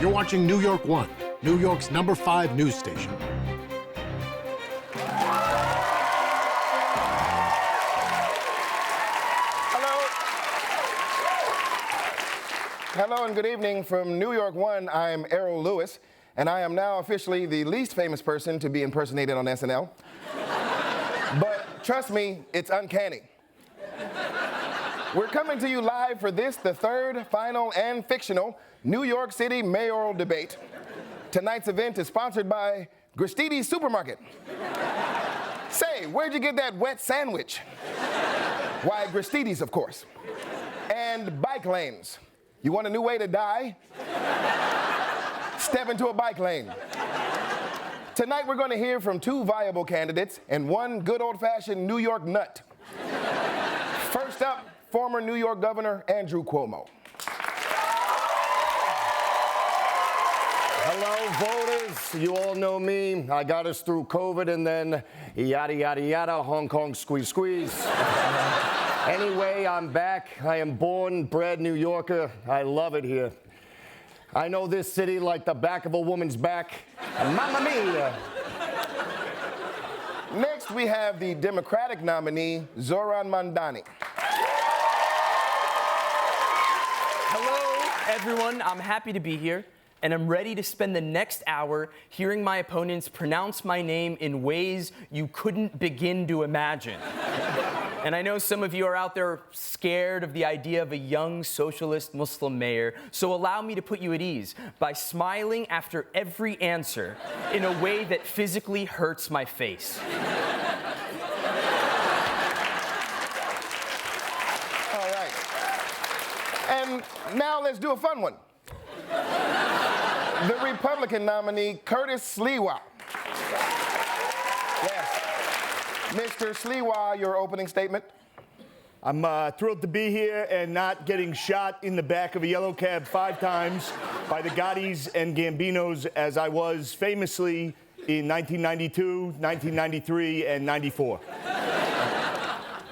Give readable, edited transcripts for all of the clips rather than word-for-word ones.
You're watching New York One, New York's #5 news station. Hello and good evening from New York One. I'm Errol Lewis, and I am now officially the least famous person to be impersonated on SNL. But trust me, it's uncanny. We're coming to you live for this, the third, final, and fictional New York City mayoral debate. Tonight's event is sponsored by Gristedes Supermarket. Say, where'd you get that wet sandwich? Why, Gristedes, of course. And bike lanes. You want a new way to die? Step into a bike lane. Tonight we're going to hear from two viable candidates and one good old-fashioned New York nut. First up, former New York Governor Andrew Cuomo. Hello, voters. You all know me. I got us through COVID and then yada, yada, yada, Hong Kong squeeze, squeeze. Anyway, I'm back. I am born, bred New Yorker. I love it here. I know this city like the back of a woman's back. Mamma mia. Next, we have the Democratic nominee, Zohran Mamdani. Hello, everyone. I'm happy to be here, and I'm ready to spend the next hour hearing my opponents pronounce my name in ways you couldn't begin to imagine. And I know some of you are out there scared of the idea of a young socialist Muslim mayor, so allow me to put you at ease by smiling after every answer in a way that physically hurts my face. All right. And now let's do a fun one. The Republican nominee, Curtis Sliwa. Yes. Mr. Sliwa, your opening statement. I'm thrilled to be here and not getting shot in the back of a yellow cab 5 times by the Gottis and Gambinos as I was famously in 1992, 1993, and 94.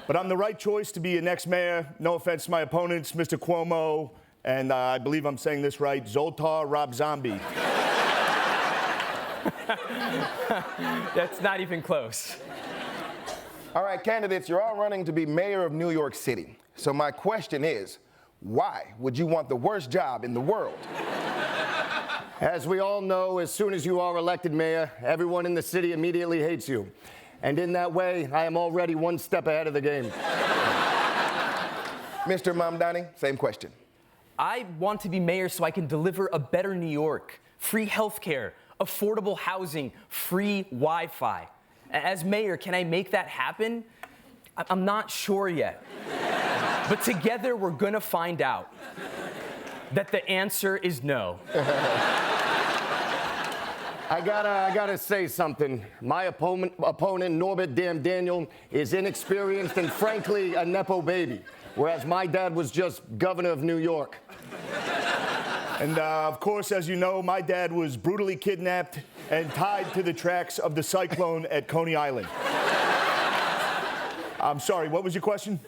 But I'm the right choice to be a next mayor. No offense to my opponents, Mr. Cuomo, and I believe I'm saying this right, Zoltar Rob Zombie. That's not even close. All right, candidates, you're all running to be mayor of New York City. So my question is, why would you want the worst job in the world? As we all know, as soon as you are elected mayor, everyone in the city immediately hates you. And in that way, I am already one step ahead of the game. Mr. Mamdani, same question. I want to be mayor so I can deliver a better New York. Free healthcare, affordable housing, free Wi-Fi. As mayor, can I make that happen? I'm not sure yet. But together, we're gonna find out that the answer is no. I gotta say something. My opponent, Norbert Damn Daniel, is inexperienced and frankly a Nepo baby, whereas my dad was just governor of New York. And of course, as you know, my dad was brutally kidnapped and tied to the tracks of the cyclone at Coney Island. I'm sorry, what was your question?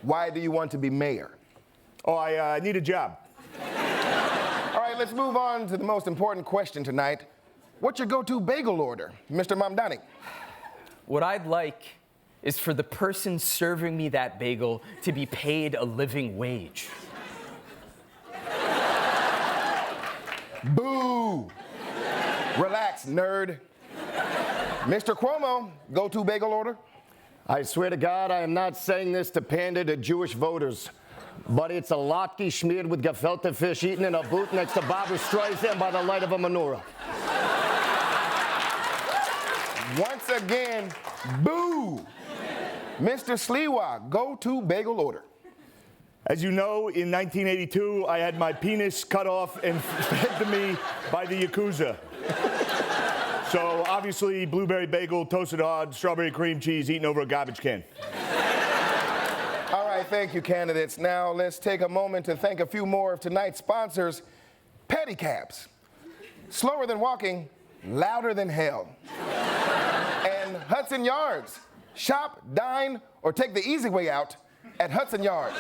Why do you want to be mayor? Oh, I need a job. All right, let's move on to the most important question tonight. What's your go-to bagel order, Mr. Mamdani? What I'd like is for the person serving me that bagel to be paid a living wage. Boo! Relax, nerd. Mr. Cuomo, go-to bagel order? I swear to God, I am not saying this to pander to Jewish voters, but it's a latke smeared with gefilte fish eaten in a booth next to Barbra Streisand by the light of a menorah. Once again, boo! Mr. Sliwa, go-to bagel order? As you know, in 1982, I had my penis cut off and fed to me by the Yakuza. So obviously, blueberry bagel, toasted hard, strawberry cream cheese eaten over a garbage can. All right, thank you, candidates. Now let's take a moment to thank a few more of tonight's sponsors. Pedicabs. Slower than walking, louder than hell. And Hudson Yards. Shop, dine, or take the easy way out at Hudson Yards.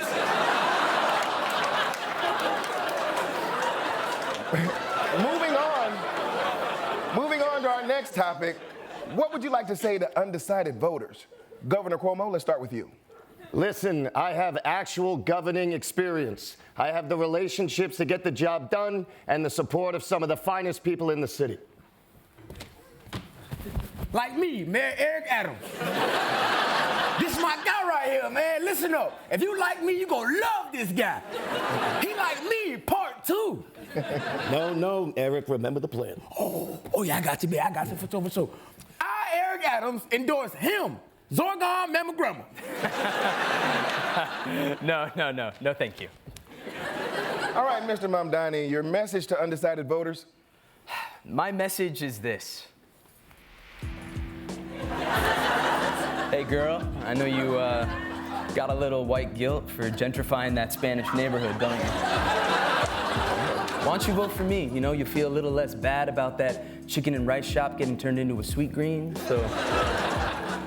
Moving on to our next topic, what would you like to say to undecided voters? Governor Cuomo, let's start with you. Listen, I have actual governing experience. I have the relationships to get the job done and the support of some of the finest people in the city. Like me, Mayor Eric Adams. This is my guy right here, man. Listen up. If you like me, you gonna love this guy. He like me, part 2. No, Eric, remember the plan. Oh yeah, I got you, man. I got you for sure. I, Eric Adams, endorse him. Zorgon Mammogram. No, thank you. All right, Mr. Mamdani, your message to undecided voters? My message is this. Hey girl, I know you got a little white guilt for gentrifying that Spanish neighborhood, don't you? Why don't you vote for me? You know, you feel a little less bad about that chicken and rice shop getting turned into a sweet green. So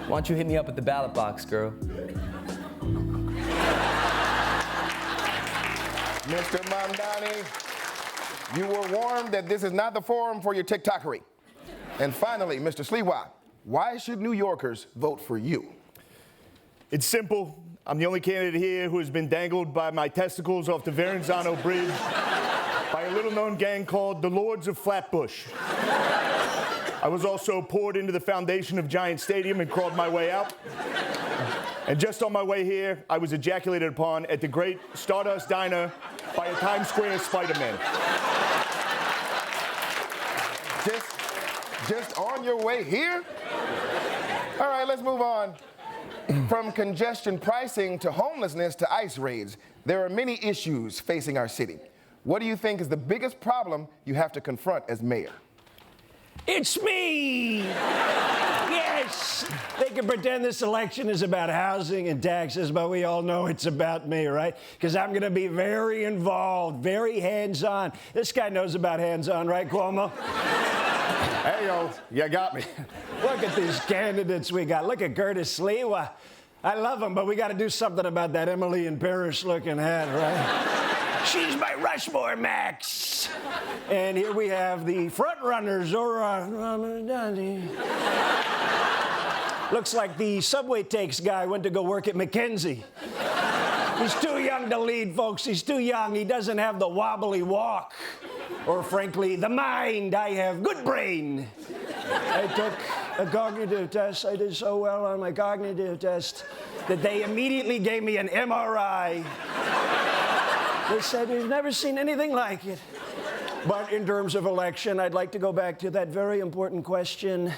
why don't you hit me up at the ballot box, girl? Mr. Mamdani, you were warned that this is not the forum for your TikTokery. And finally, Mr. Sliwa, why should New Yorkers vote for you? It's simple. I'm the only candidate here who has been dangled by my testicles off the Verrazano Bridge by a little-known gang called the Lords of Flatbush. I was also poured into the foundation of Giant Stadium and crawled my way out. And just on my way here, I was ejaculated upon at the great Stardust Diner by a Times Square Spider-Man. Just on your way here? All right, let's move on. From congestion pricing to homelessness to ICE raids, there are many issues facing our city. What do you think is the biggest problem you have to confront as mayor? It's me! Yes! They can pretend this election is about housing and taxes, but we all know it's about me, right? Because I'm going to be very involved, very hands-on. This guy knows about hands-on, right, Cuomo? Hey, yo, you got me. Look at these candidates we got. Look at Curtis Sliwa. I love him, but we got to do something about that Emily in Paris looking head, right? She's my Rushmore, Max. And here we have the front runner, Zora Ramadani. Looks like the subway takes guy went to go work at McKinsey. He's too young to lead, folks. He's too young. He doesn't have the wobbly walk. Or frankly, the mind. I have good brain. I took a cognitive test. I did so well on my cognitive test that they immediately gave me an MRI. They said, we've never seen anything like it. But in terms of election, I'd like to go back to that very important question.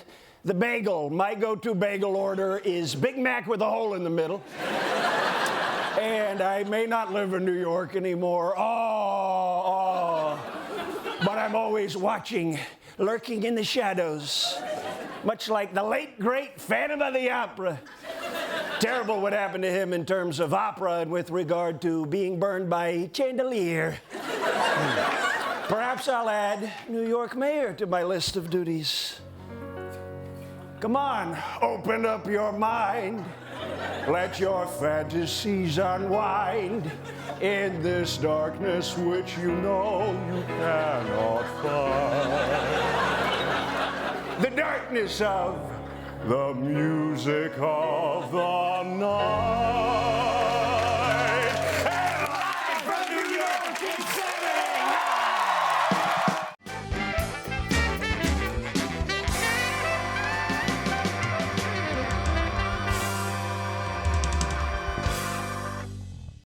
The bagel. My go-to bagel order is Big Mac with a hole in the middle. And I may not live in New York anymore. But I'm always watching, lurking in the shadows, much like the late, great Phantom of the Opera. Terrible what happened to him in terms of opera and with regard to being burned by chandelier. Perhaps I'll add New York mayor to my list of duties. Come on, open up your mind. Let your fantasies unwind in this darkness which you know you cannot find. The darkness of the music of the night.